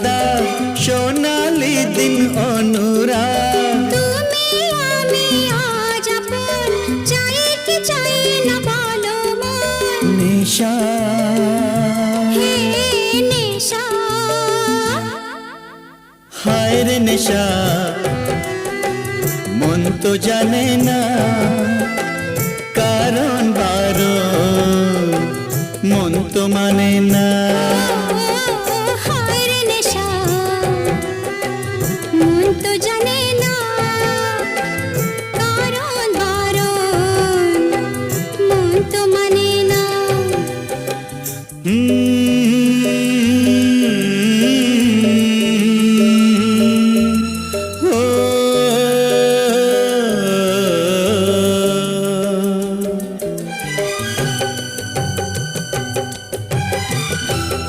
দাগ সোনালি দিন অনুরাগ। তুমি আমি আজ আপন, চাই কি চাই না বলো মন। নেশা হে নেশা, হায় রে নেশা, মন তো জানে না